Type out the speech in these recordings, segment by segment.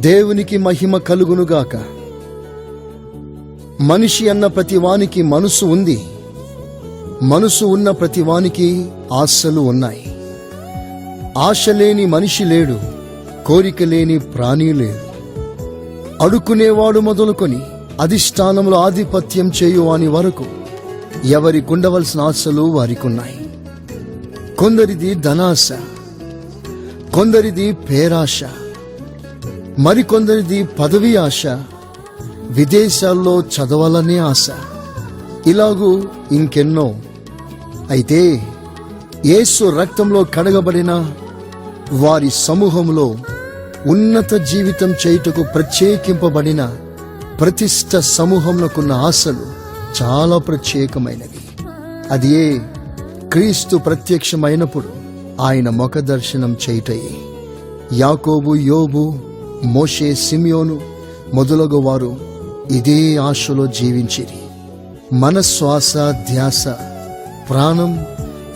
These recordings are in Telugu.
దేవునికి మహిమ కలుగునుగాక. మనిషి అన్న ప్రతివానికి మనసు ఉంది. మనసు ఉన్న ప్రతివానికి ఆశలు ఉన్నాయి. ఆశ లేని మనిషి లేడు, కోరిక లేని ప్రాణి లేడు. అడుక్కునేవాడు మొదలుకొని అధిష్టానంలో ఆధిపత్యం చేయువాని వరకు ఎవరికుండవలసిన ఆశలు వారికున్నాయి. కొందరిది ధనాశ, కొందరిది పేరాశ, మరికొందరిది పదవి ఆశ, విదేశాల్లో చదవాలనే ఆశ, ఇలాగూ ఇంకెన్నో. అయితే యేసు రక్తంలో కడగబడిన వారి సమూహంలో ఉన్నత జీవితం చేయుటకు ప్రత్యేకింపబడిన ప్రతిష్ట సమూహంలోకున్న ఆశలు చాలా ప్రత్యేకమైనవి. అది క్రీస్తు ప్రత్యక్షమైనప్పుడు ఆయన ముఖ దర్శనం చేయుటయే. యాకోబు, యోబు, మోషే, సిమియోను మొదలగు వారు ఇదే ఆశలో జీవించిరి. మన శ్వాస, ధ్యాస, ప్రాణం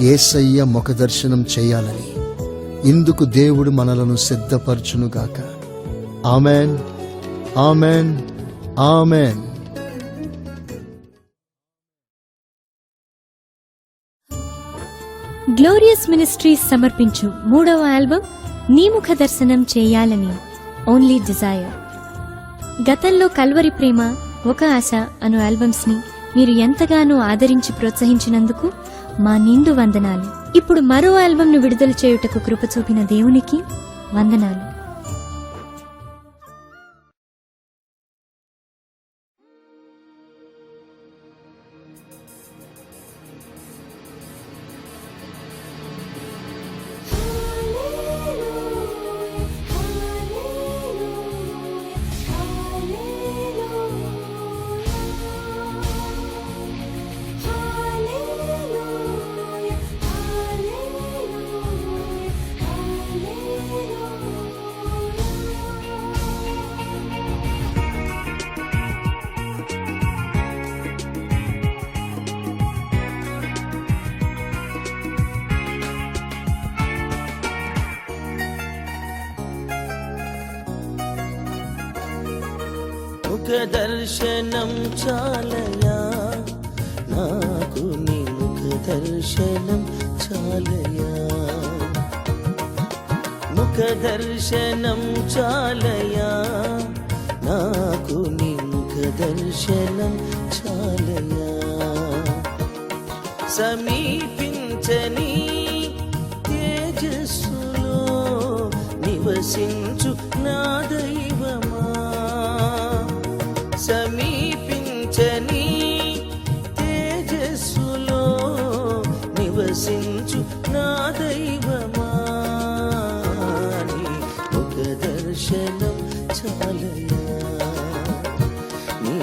యేసయ్య ముఖ దర్శనం చేయాలని. ఇందుకు దేవుడు మనలను సిద్ధపరచునుగాక. Amen, amen, amen. Glorious ministries సమర్పించు 3వ ఆల్బమ్ నీ ముఖ దర్శనం చేయాలని, ఓన్లీ డిజైర్. గతంలో కల్వరి ప్రేమ, ఒక ఆశ అను ఆల్బమ్స్ ని మీరు ఎంతగానో ఆదరించి ప్రోత్సహించినందుకు మా నిండు వందనాలు. ఇప్పుడు మరో ఆల్బమ్ ను విడుదల చేయుటకు కృప చూపిన దేవునికి వందనాలు. ముఖ దర్శనం చాలయా నాకు, నీ ముఖ దర్శనం చాలయా. ముఖ దర్శనం చాలయా నాకు, నీ ముఖ దర్శనం చాలయా. సమీపించని తేజస్సులో నివసించు నా దైవమా, సమీపించని తేజస్సులో నివసించు నా దైవమా. నీ ముఖ దర్శనం చాలయా, నీ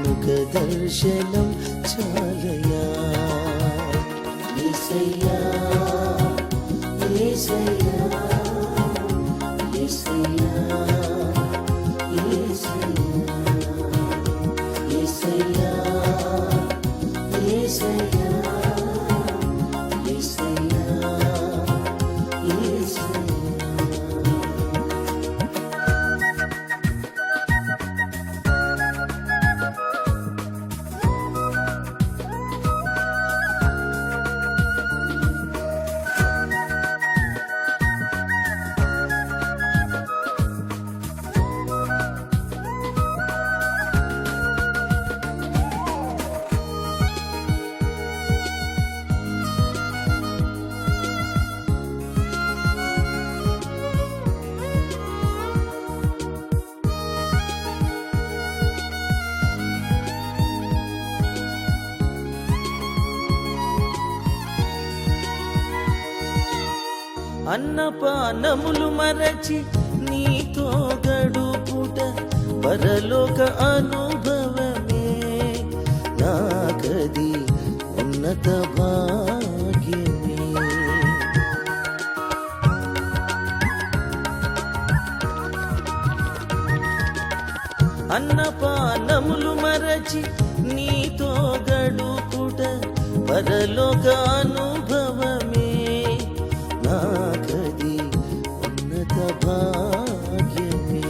ముఖ దర్శనం చాలయా. యేసయ్యా, యేసయ్యా, యేసయ్యా, యేసయ్యా, యేసయ్యా, యేసయ్యా, యేసయ్యా. అన్నపానములు మరచి నీతో గడుపుట పరలోక అనుభవమే, నాకది ఉన్నత భాగ్యమే. అన్నపానములు మరచి నీతో గడుపుట పరలోక అనుభవమే, నాకది ఉన్నత భాగ్యమే.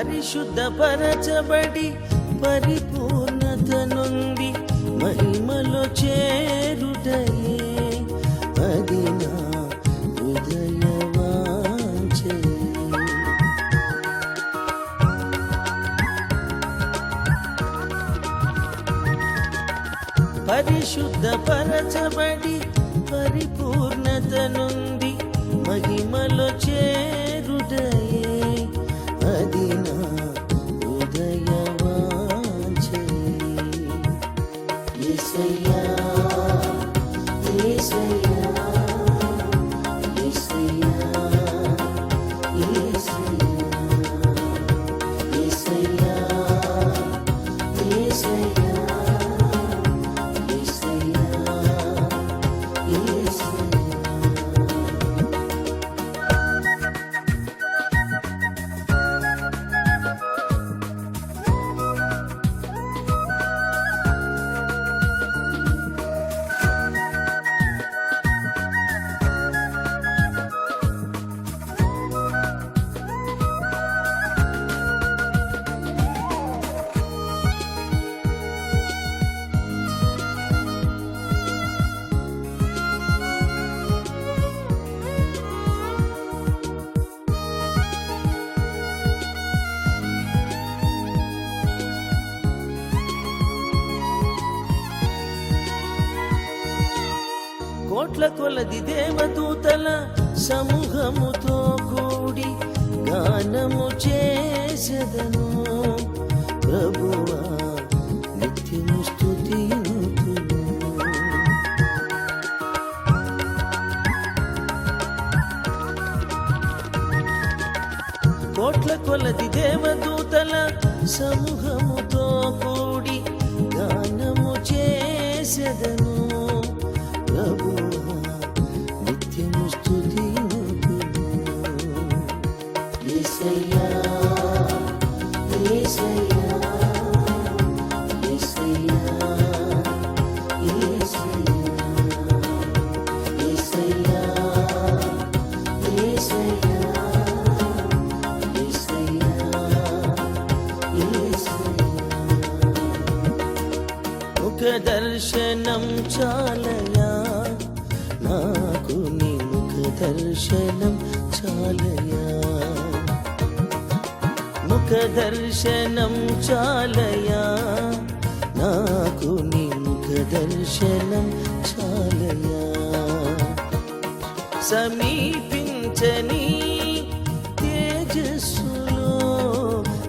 పరిశుద్ధపరచబడి పరిపూర్ణత నుండి మహిమలో చేరుటయే అది నా హృదయ వాంఛే. పరిశుద్ధపరచబడి పరిపూర్ణత నుండి మహిమలో చేరుటయే అది నా హృదయ వాంఛే. యేసయ్యా యేసయ్యా యేసయ్యా యేసయ్యా యేసయ్యా యేసయ్యా కోట్ల కొలది దేవదూతల సమూహముతో కూడి గానము చేసెదను ప్రభువా నిత్యము స్తుతింతును. కోట్ల కొలది దేవదూతల సమూహముతో కూడి గానము చేసెదను ప్రభువా నిత్యము స్తుతింతును. యేసయ్యా యేసయ్యా యేసయ్యా యేసయ్యా యేసయ్యా యేసయ్యా ముఖ దర్శనం చాలయా నాకు నీ ముఖ దర్శనం చాలయా. ముఖ దర్శనం చాలయా నాకు నీ ముఖ దర్శనం చాలయా. సమీపించని తేజస్సులో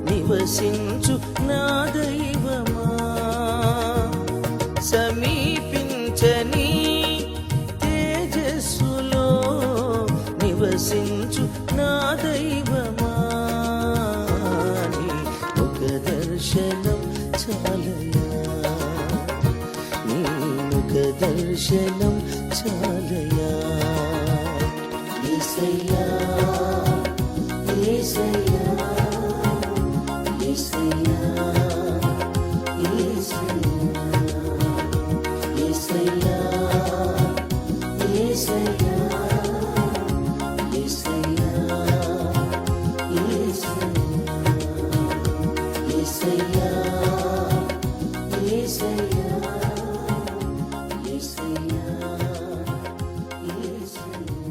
నివసించు నా దైవమా. సమీపించని తేజస్సులో నివసించు నా దైవమా. నీ ముఖ దర్శనం చాలయా నీ ముఖ దర్శనం చాలయా. యేసయ్యా యేసయ్యా యేసయ్యా యేసయ్యా యేసయ్యా యేసయ్యా యేసయ్యా యేసయ్యా యేసయ్యా యేసయ్యా యేసయ్యా యేసయ్యా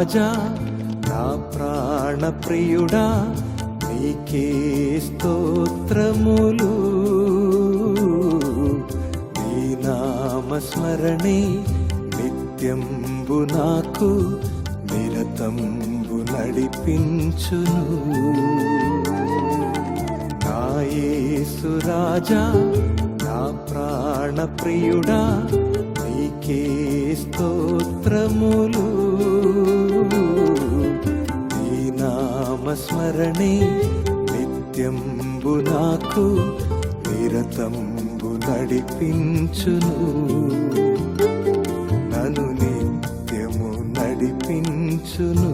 రాజా నా ప్రాణ ప్రియుడా నీకే స్తోత్రములు నీ నామస్మరణే నిత్యంబు నాకు నిరతంబు నడిపించును నా యేసు రాజా నా ప్రాణ ప్రియుడా నీకే స్తోత్రములు నీ నామస్మరణే నిత్యంబు నాకు నిరతంబు నడిపించును నన్ను నిత్యము నడిపించును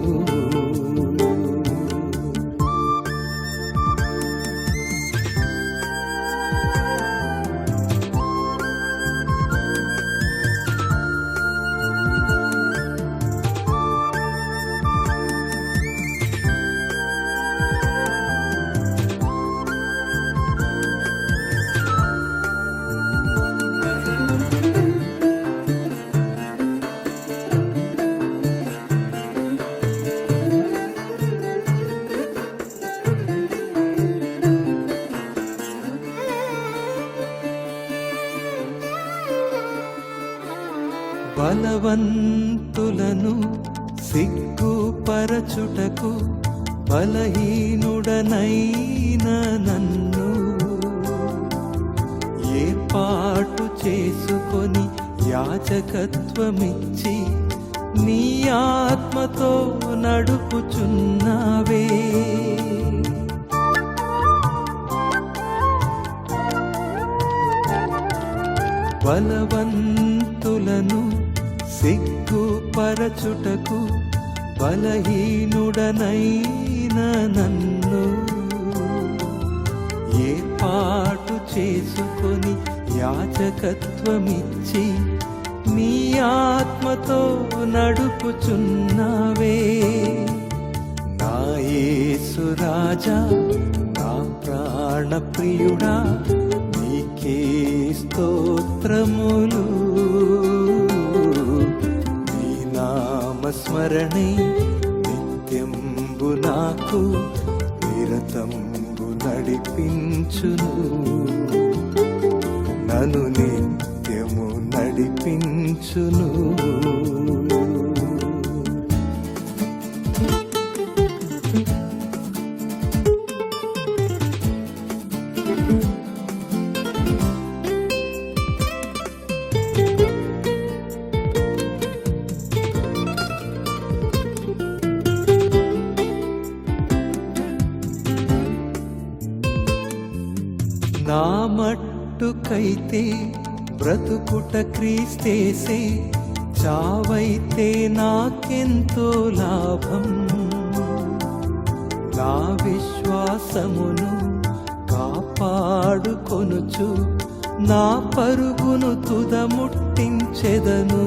బలవంతులను సిగ్గుపరచుటకు బలహీనుడనైన నన్ను ఏర్పాటు చేసుకొని యాజకత్వమిచ్చి నీ ఆత్మతో నడుపుచున్నావే బలవంతులను సిగ్గుపరచుటకు బలహీనుడనైన నన్ను ఏర్పాటు చేసుకొని యాజకత్వమిచ్చి నీ ఆత్మతో నడుపుచున్నావే నా యేసు రాజా నా ప్రాణ ప్రియుడా నీకే స్తోత్రములు నీ నామస్మరణే నిత్యంబు నాకు నిరతంబు నడిపించును నన్ను నిత్యము నడిపించును నా మట్టుకైతే బ్రతుకుట క్రీస్తేసే చావైతే నాకెంతో లాభం నా విశ్వాసమును కాపాడుకొనుచు నా పరుగును తుదముట్టించెదను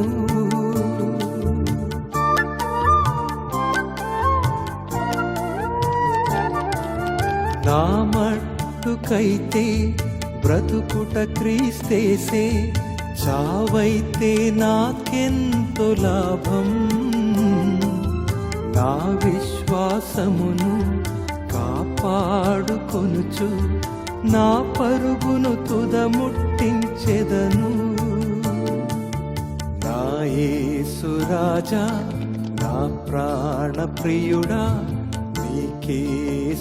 నా మట్టుకైతే బ్రతుకుట క్రీస్తేసే చావైతే నాకెంతో లాభం నా విశ్వాసమును కాపాడుకొనుచు నా పరుగును తుదముట్టించెదను నా యేసు రాజా నా ప్రాణ ప్రియుడా నీకే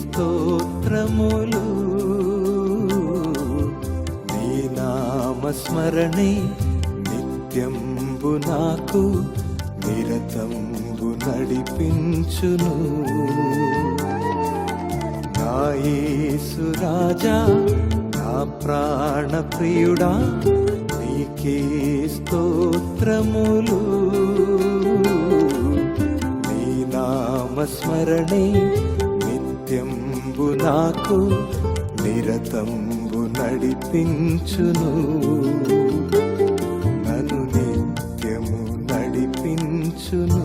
స్తోత్రములు నీ నామస్మరణే నిత్యంబు నాకు నిరతంబు నడిపించును నా యేసు రాజా నా ప్రాణ ప్రియుడా నీకే స్తోత్రములు నీ నామస్మరణే నిత్యంబు నాకు నిరతంబు నడిపించును నన్ను నిత్యము నడిపించును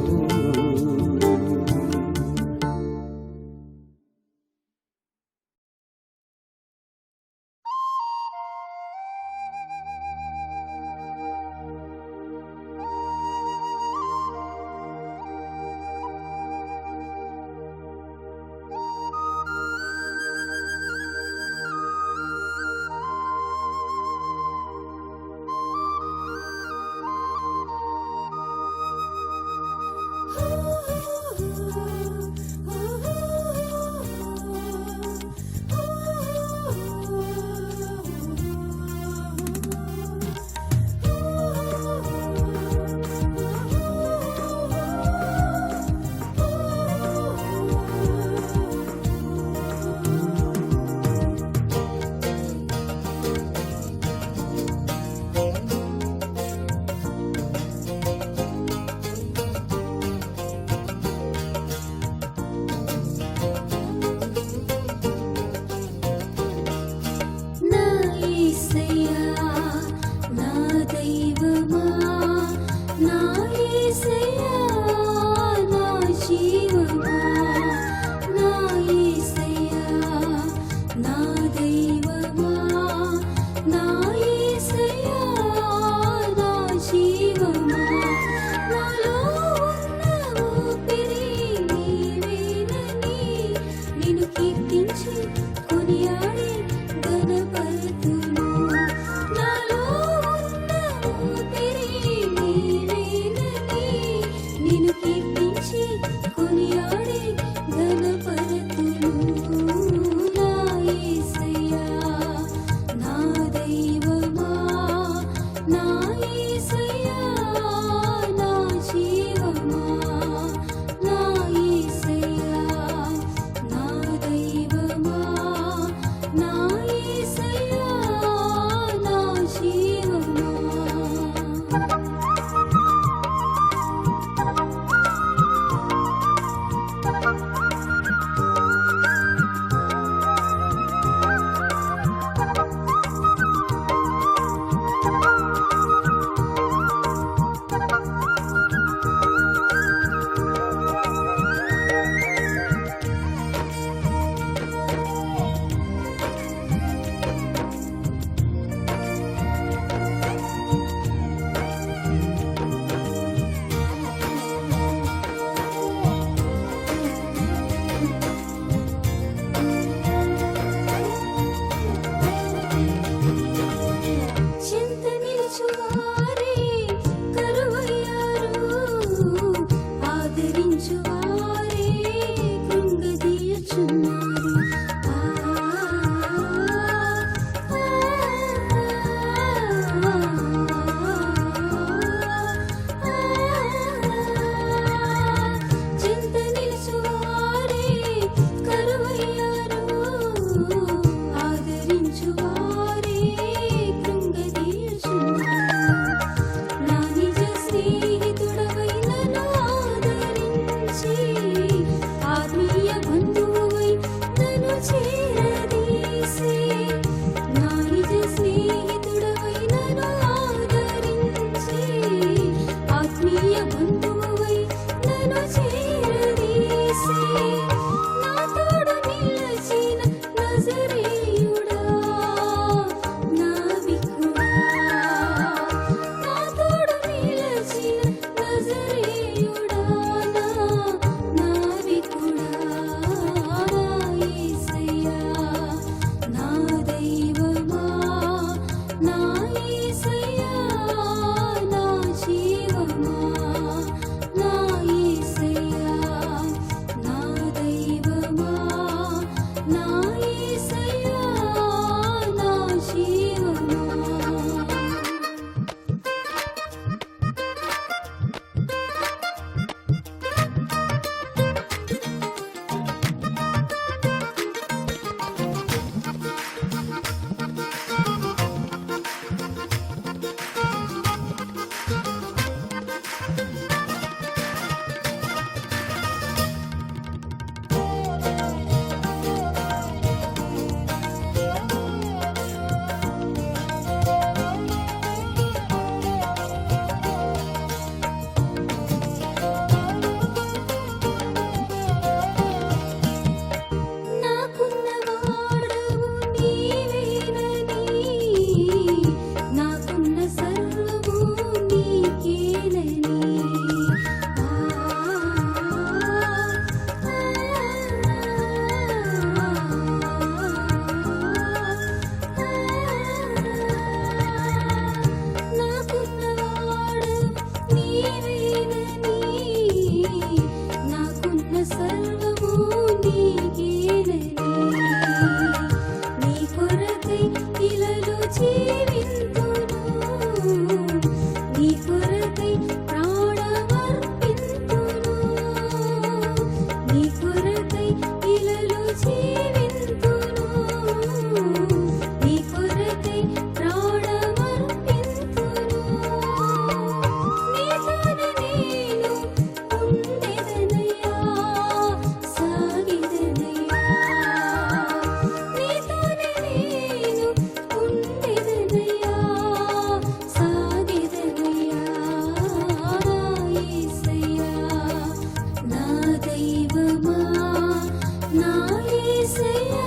యేసయ్యా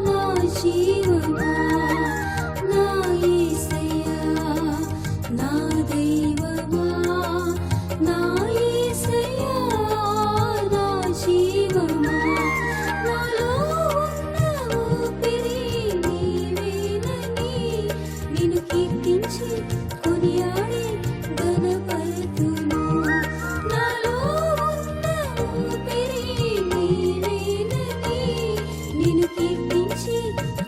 నా జీవమా నా యేసయ్యా నా దైవమా నా యేసయ్యా నా జీవమా నాలో ఉన్న ఊపిరి నీవేనని నిన్ను కీర్తించి కొనియాడి ఘనపరతును నాలో ఉన్న ఊపిరి నీవేనని నిన్ను కీర్తించి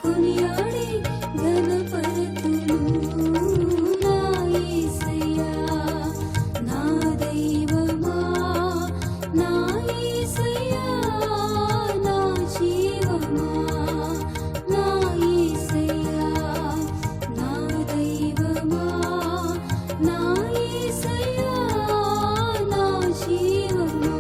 కొనియాడి ఘనపరతును నా యేసయ్యా నా దైవమా నా యేసయ్యా నా జీవమా నా యేసయ్యా నా దైవమా నా యేసయ్యా నా జీవమా.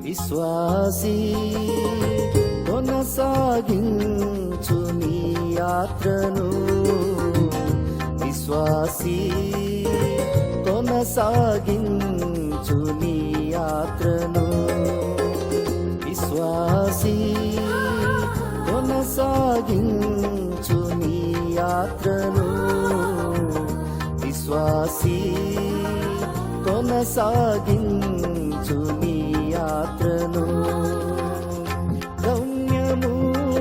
విశ్వాసీ కొనసాగించు నీ యాత్రను విశ్వాసీ కొనసాగించు నీ యాత్రను విశ్వాసీ కొనసాగించు నీ యాత్రను విశ్వాసీ కొనసాగించు నీ యాత్రను గమ్యము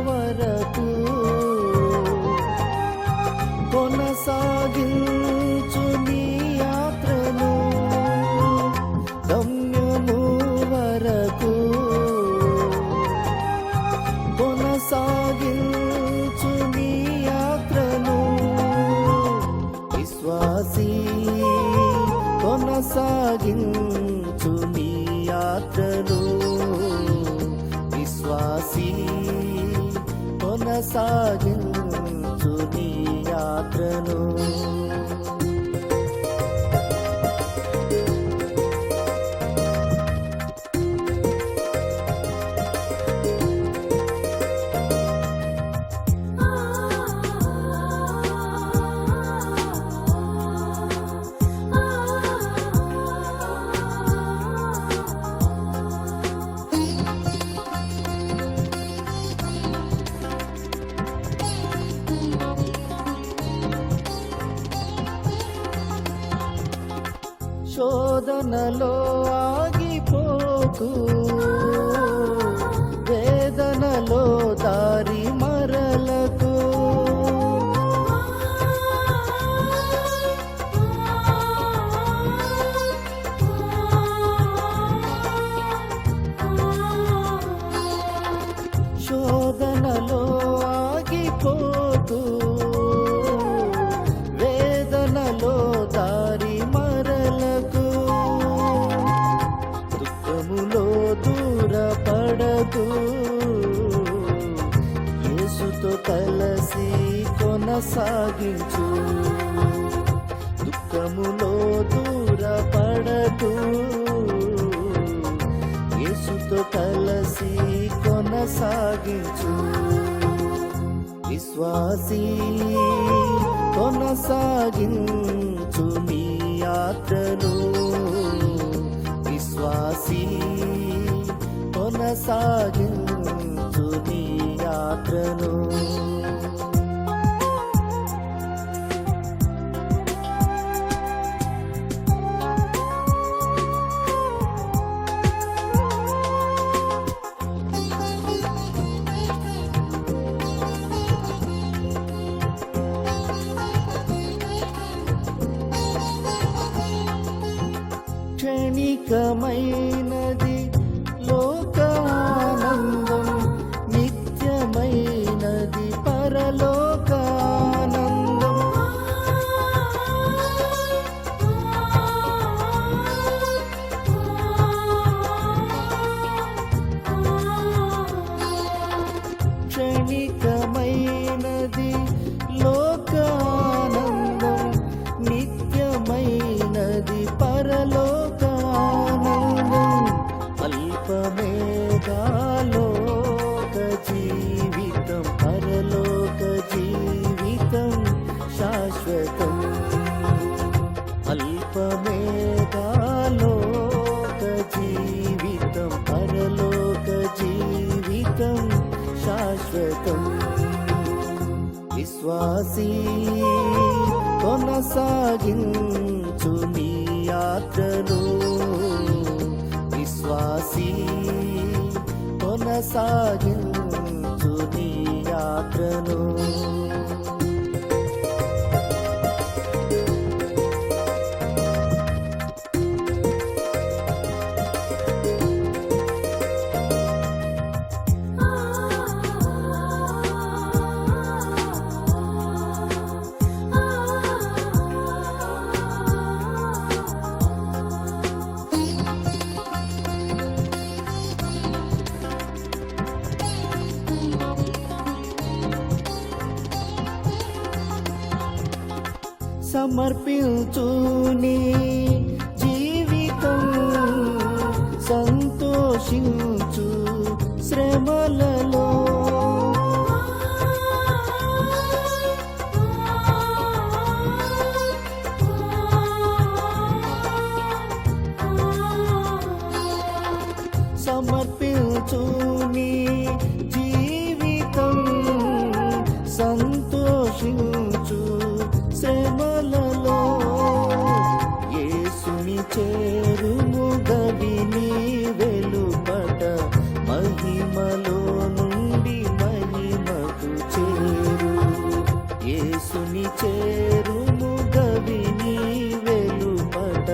వరకు కొనసాగించు నీ యాత్రను గమ్యము వరకు కొనసాగించు నీ యాత్రను విశ్వాసీ కొనసాగించు నీ యాత్రను విశ్వాసీ కొనసాగించు నీ యాత్రను శోధనలో ఆగిపోకు వేదనలో దారి మరలకు శోధనలో ఆగిపోకు వేదనలో దారి మరలకు దుఃఖములో దూరపడకు యేసుతో కలసి కొనసాగించు దుఃఖములో దూరపడకు యేసుతో కలసి కొనసాగించు విశ్వాసీ కొనసాగించు నీ యాత్రను విశ్వాసీ కొనసాగించు నీ యాత్రను క్షణికమైనది లోకానందం నిత్యమైన జీవితం విశ్వాసీ కొనసాగించు నీ యాత్రను విశ్వాసీ కొనసాగించు నీ యాత్రను సమర్పించు నీ జీవితం సంతోషించు శ్రమలలో సమర్పించు నీ జీవితం సంతోషించు శ్రమలలో యేసుని చేరుము గవిని వెలుపట మహిమలో నుండి మహిమకు చేరు యేసుని చేరుము గవిని వెలుపట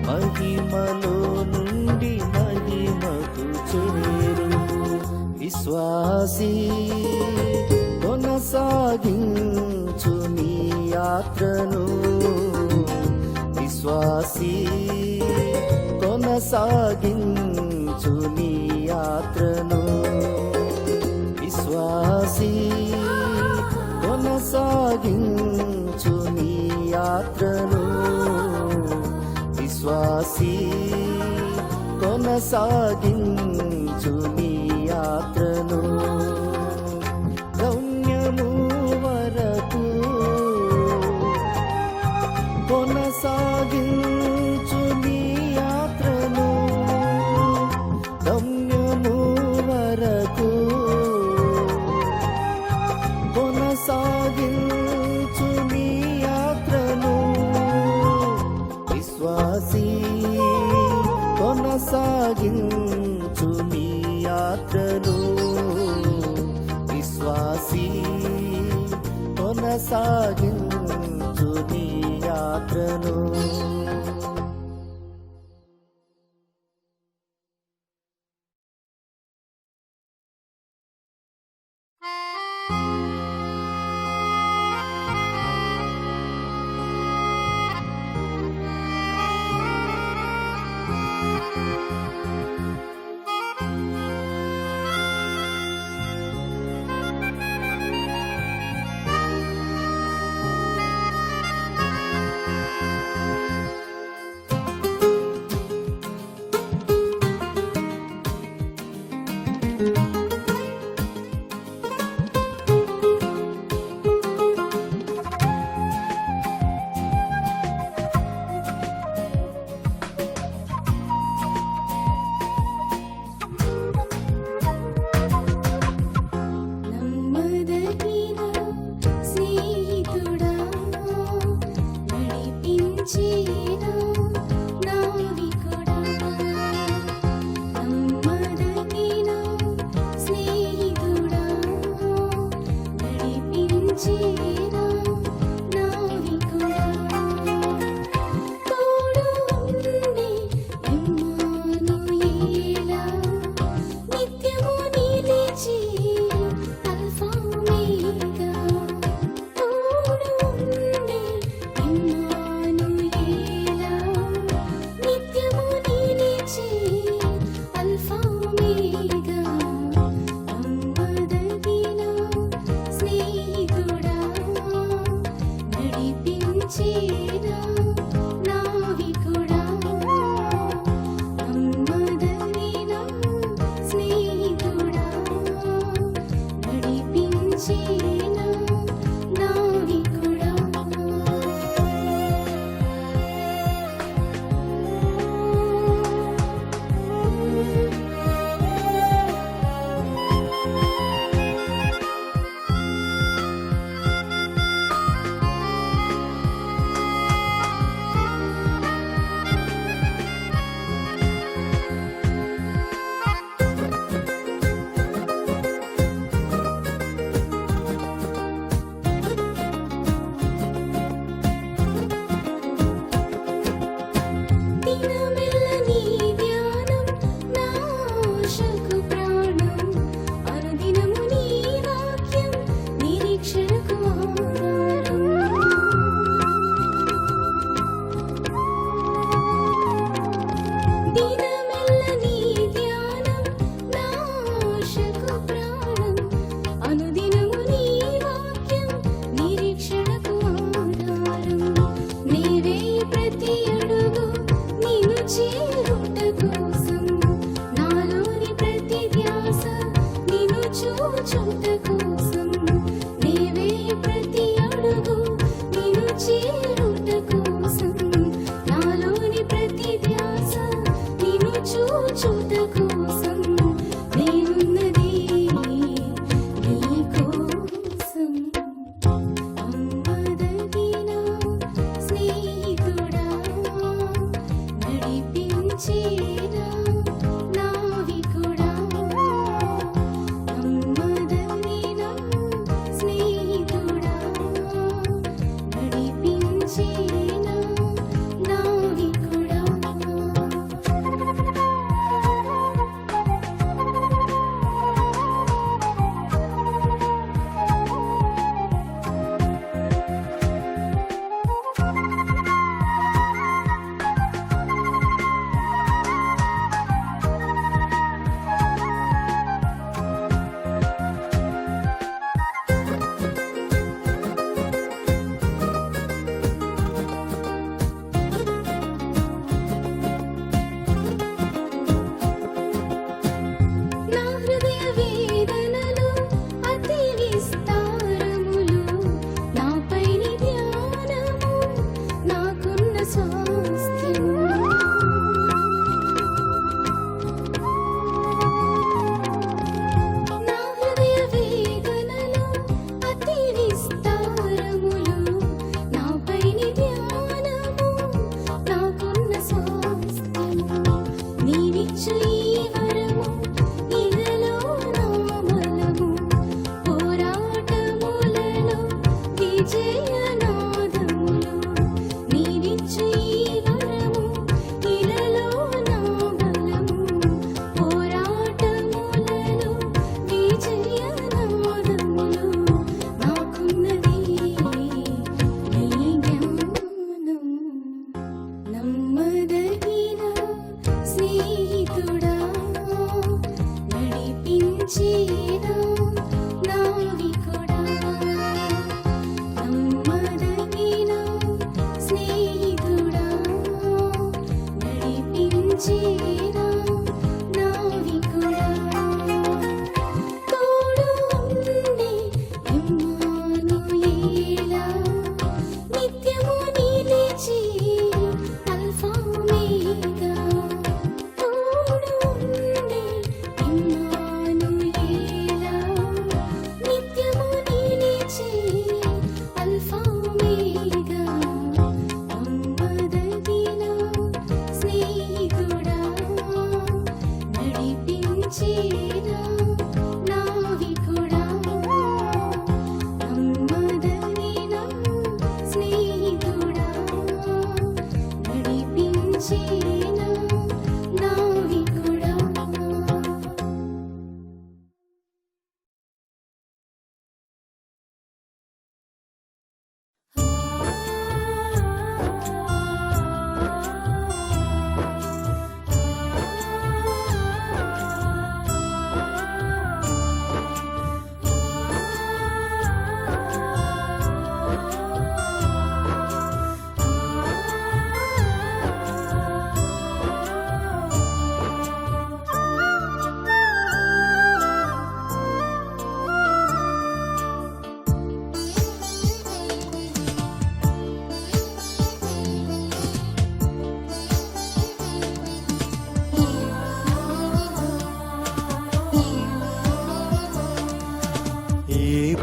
మహిమలో నుండి మహిమకు చేరు విశ్వాసీ కొనసాగించు నీ యాత్రను విశ్వాసీ కొనసాగించు నీ యాత్రను విశ్వాసీ కొనసాగించు నీ యాత్రను విశ్వాసీ కొనసాగించు నీ యాత్రను గమ్యము వరకు కొనసాగించు నీ యాత్రను గమ్యము వరకు కొనసాగించు నీ యాత్రను విశ్వాసీ కొనసాగించు నీ యాత్రను విశ్వాసీ కొనసాగించు నీ యాత్రను నమ్మదగిన స్నేహితుడా నడిపించేనా నావికుడా నమ్మదగిన స్నేహితుడా నడిపించేనా నావికుడా తోడు ఉండి ఇమ్మానుయేలా నిత్యము నిలిచి అల్ఫా ఒమేగా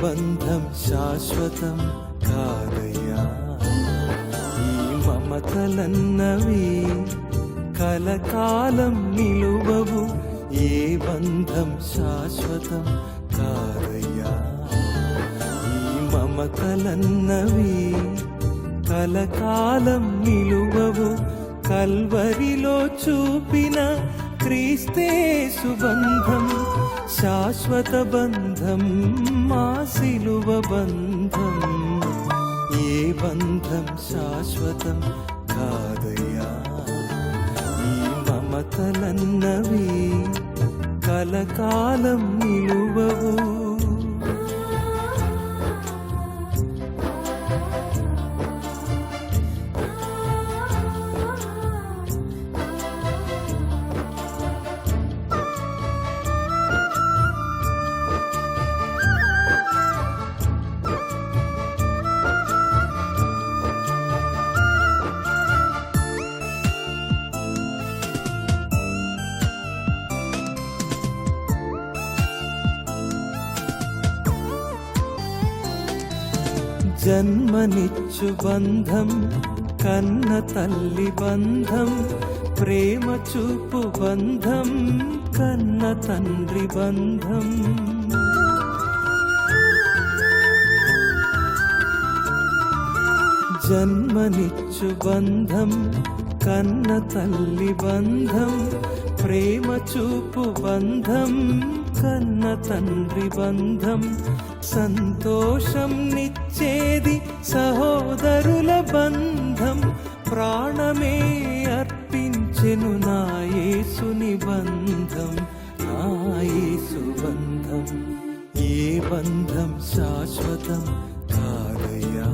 బంధం శాశ్వతం కాదయ్యా. ఈ మమతలన్నవి కలకాలం నిలువవు. ఏ బంధం శాశ్వతం కాదయ్యా. ఈ మమతలన్నవి కలకాలం నిలువవు. కల్వరిలో చూపిన క్రీస్తేసు బంధం శాశ్వత బంధం, మా సిలువ బంధం. ఏ బంధం శాశ్వతం కాదయ్యా. ఈ మమతలన్నవి కలకాలం నిలువవు. జన్మనిచ్చు బంధం, కన్న తల్లి బంధం, ప్రేమ చూపు బంధం, కన్న తండ్రి బంధం. జన్మనిచ్చు బంధం, కన్న తల్లి బంధం, ప్రేమ చూపు బంధం, కన్న తండ్రి బంధం. సంతోషం నిచ్చేది సహోదరుల బంధం, ప్రాణమే అర్పించెను నా యేసుని బంధం, నా యేసు బంధం. ఏ బంధం శాశ్వతం కాదయ్యా.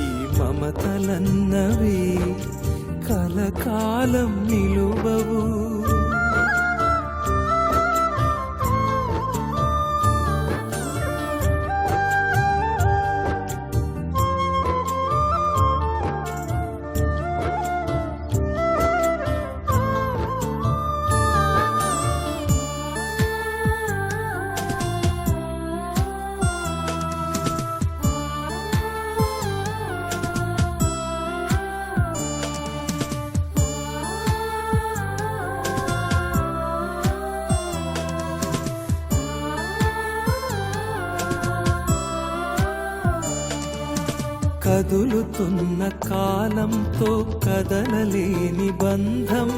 ఈ మమతలన్నవి కలకాలం నిలువవు. కదులుతున్న కాలంతో కదలలేని బంధం,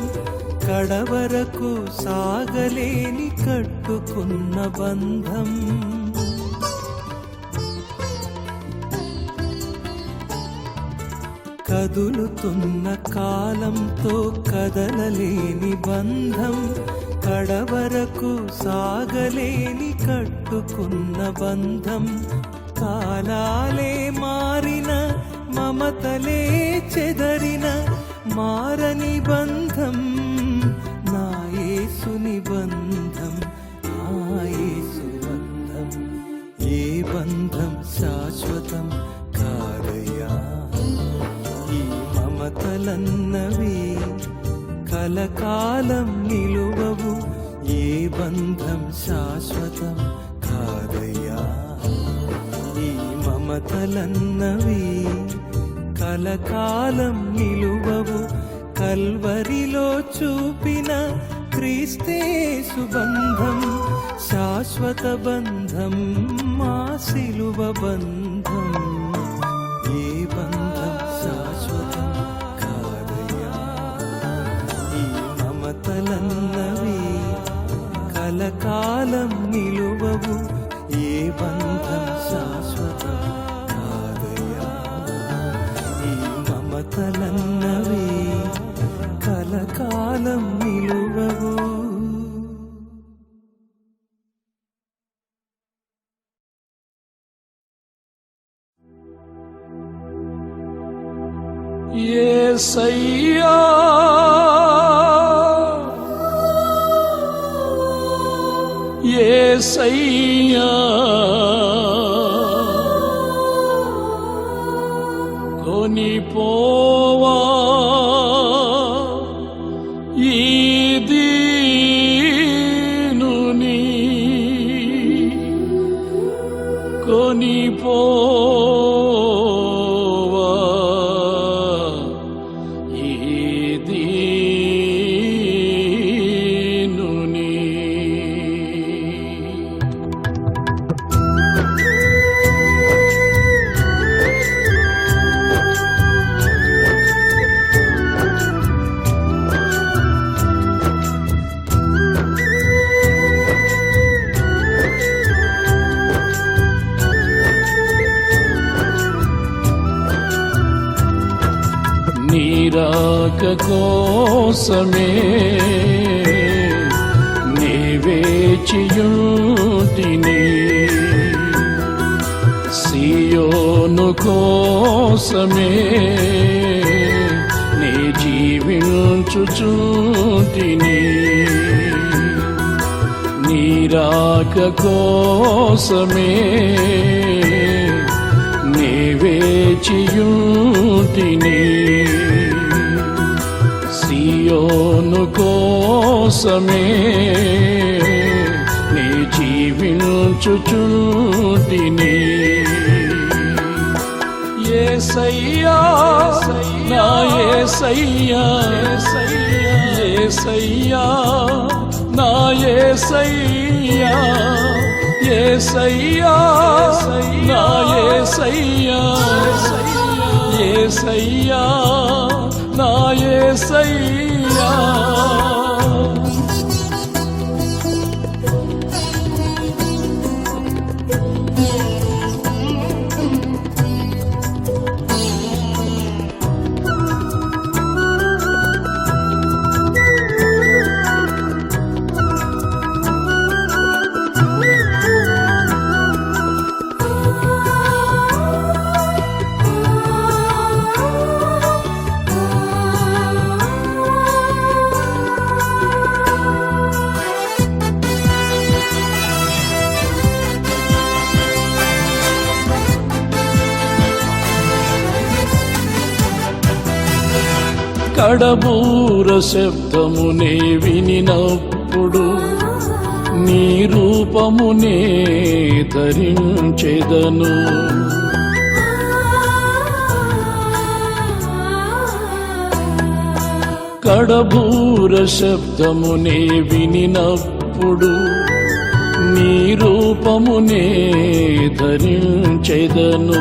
కడవరకు సాగలేని కట్టుకున్న బంధం. కదులుతున్న కాలంతో కదలలేని బంధం, కడవరకు సాగలేని కట్టుకున్న బంధం. కాలాలే మారిన మమతలే చెదరిన మారని బంధం, నా యేసుని బంధం, నా యేసు బంధం. ఏ బంధం శాశ్వతం కాదయ్యా. ఈ మమతలన్నవి కలకాలం నిలువవు. ఏ బంధం శాశ్వతం కాదయ్యా. ఈ మమతలన్నవి కలకాలం నిలువవు. కల్వరిలో చూపిన క్రీస్తేసు బంధం శాశ్వత బంధం, మా సిలువ బంధం. ఏ బంధం శాశ్వతం కాదయ్యా. ఈ మమతలన్నవి కలకాలం నిలువవు. ఏ బంధం శాశ్వతం కాదయ్యా. ఈ మమతలన్నవి కలకాలం నిలువవు. యేసయ్యా యేసయ్యా కొనిపోవా ఈ దీనుని కొనిపోవా ఈ దీనుని. నీరాక కోసమే నే వేచియుంటిని, సియోను కోసమే నే జీవించుచుంటిని. నీరాక కోసమే నే వేచియుంటిని, సియోను కోసమే నే జీవించుచుంటిని. యేసయ్యా నా యేసయ్యా, యేసయ్యా నా యేసయ్యా, యేసయ్యా నా యేసయ్యా, యేసయ్యా నా యేసయ్యా. కడబూర శబ్దమునే వినినప్పుడు నీ రూపమునే ధరించెదను. కడబూర శబ్దమునే వినినప్పుడు నీ రూపమునే ధరించెదను.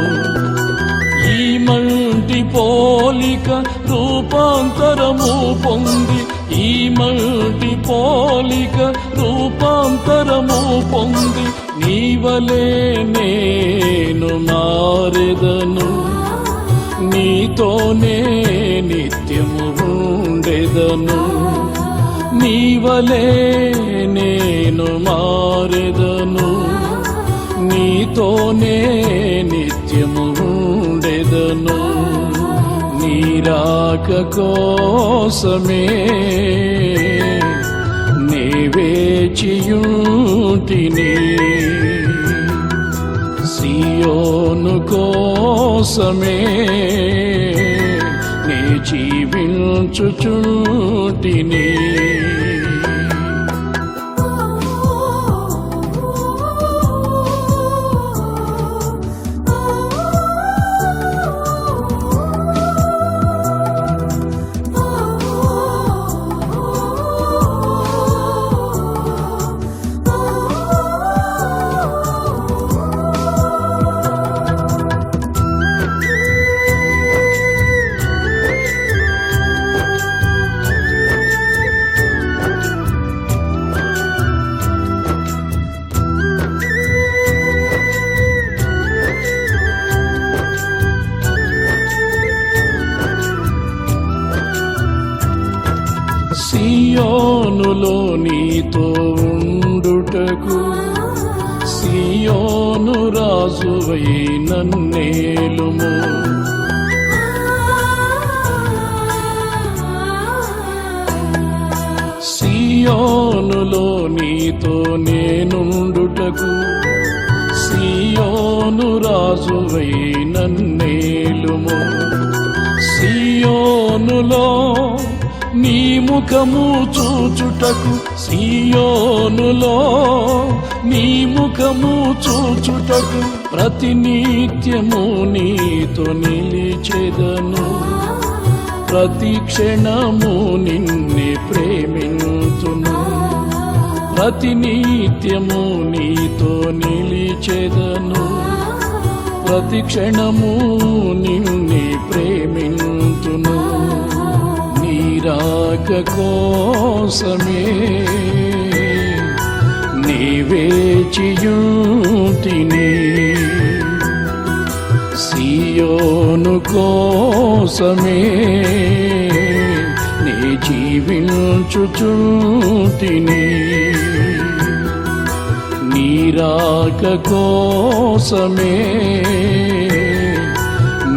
ఈ మంటి పోలిక రూపాంతరము పొంది, ఈ మంటి పోలిక రూపాంతరము పొంది, నీవలే నేను మారెదను. నీతోనే నిత్యము ఉండెదను. నీవలే నేను మారెదను. నీతోనే నిత్యము ఉండెదను. నీరాక కోసమే నే వేచియుంటిని, సియోను కోసమే నే జీవించుచుంటిని. సియోనులో నీతో ఉండుటకు, సియోను రాజువై నన్నేలుము. సియోనులో నీతో నేనుండుటకు, సియోను రాజువై నన్నేలుము. సియోనులో నీ ముఖము చూచుటకు, సియోనులో నీ ముఖము చూచుటకు ప్రతినిత్యము నీతో నిలిచెదను. ప్రతి క్షణము నిన్నే ప్రేమింతును. ప్రతినిత్యము నీతో నిలిచెదను. ప్రతి క్షణము నిన్నే ప్రేమింతును. నీ రాక కోసమే నీ వేచియుంటిని. సియోను కోసమే నీ జీవించుచుంటిని. నీ రాక కోసమే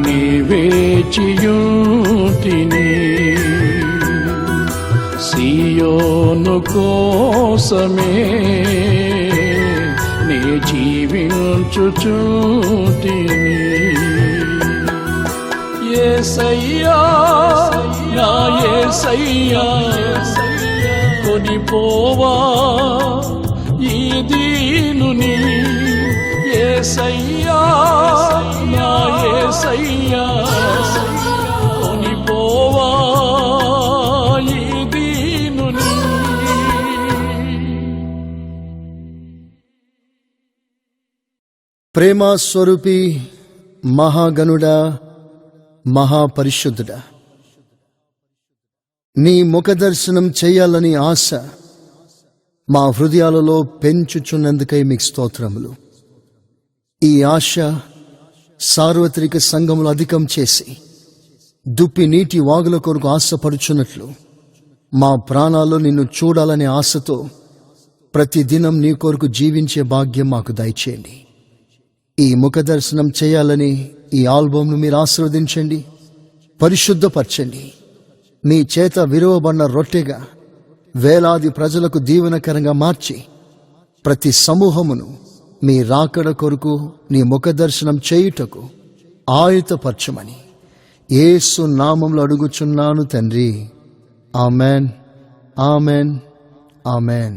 నీ వేచియుంటిని. సియోను కోసమే నీ జీవించుచుంటిని. యేసయ్యా నా యేసయ్యా కొనిపోవా ఈ దీనుని. యేసయ్యా నా యేసయ్యా కొనిపోవా ఈ దీనుని. ప్రేమ స్వరూపి మహాగణుడా, మహాపరిశుద్ధుడా, నీ ముఖదర్శనం చేయాలని ఆశ మా హృదయాలలో పెంచుచున్నందుకై మీకు స్తోత్రములు. ఈ ఆశ సార్వత్రిక సంఘములు అధికం చేసి దుప్పి నీటి వాగుల కొరకు ఆశపడుచున్నట్లు మా ప్రాణాల్లో నిన్ను చూడాలనే ఆశతో ప్రతిదినం నీ కొరకు జీవించే భాగ్యం మాకు దయచేయండి. ఈ ముఖదర్శనం చేయాలని ఈ ఆల్బమ్ను మీరు ఆశీర్వదించండి, పరిశుద్ధపరచండి. మీ చేత విరువబడిన రొట్టెగా వేలాది ప్రజలకు దీవెనకరంగా మార్చి ప్రతి సమూహమును మీ రాకడ కొరకు నీ ముఖదర్శనం చేయుటకు ఆయుధపరచమని యేసు నామములో అడుగుచున్నాను తండ్రి. Amen, amen, amen.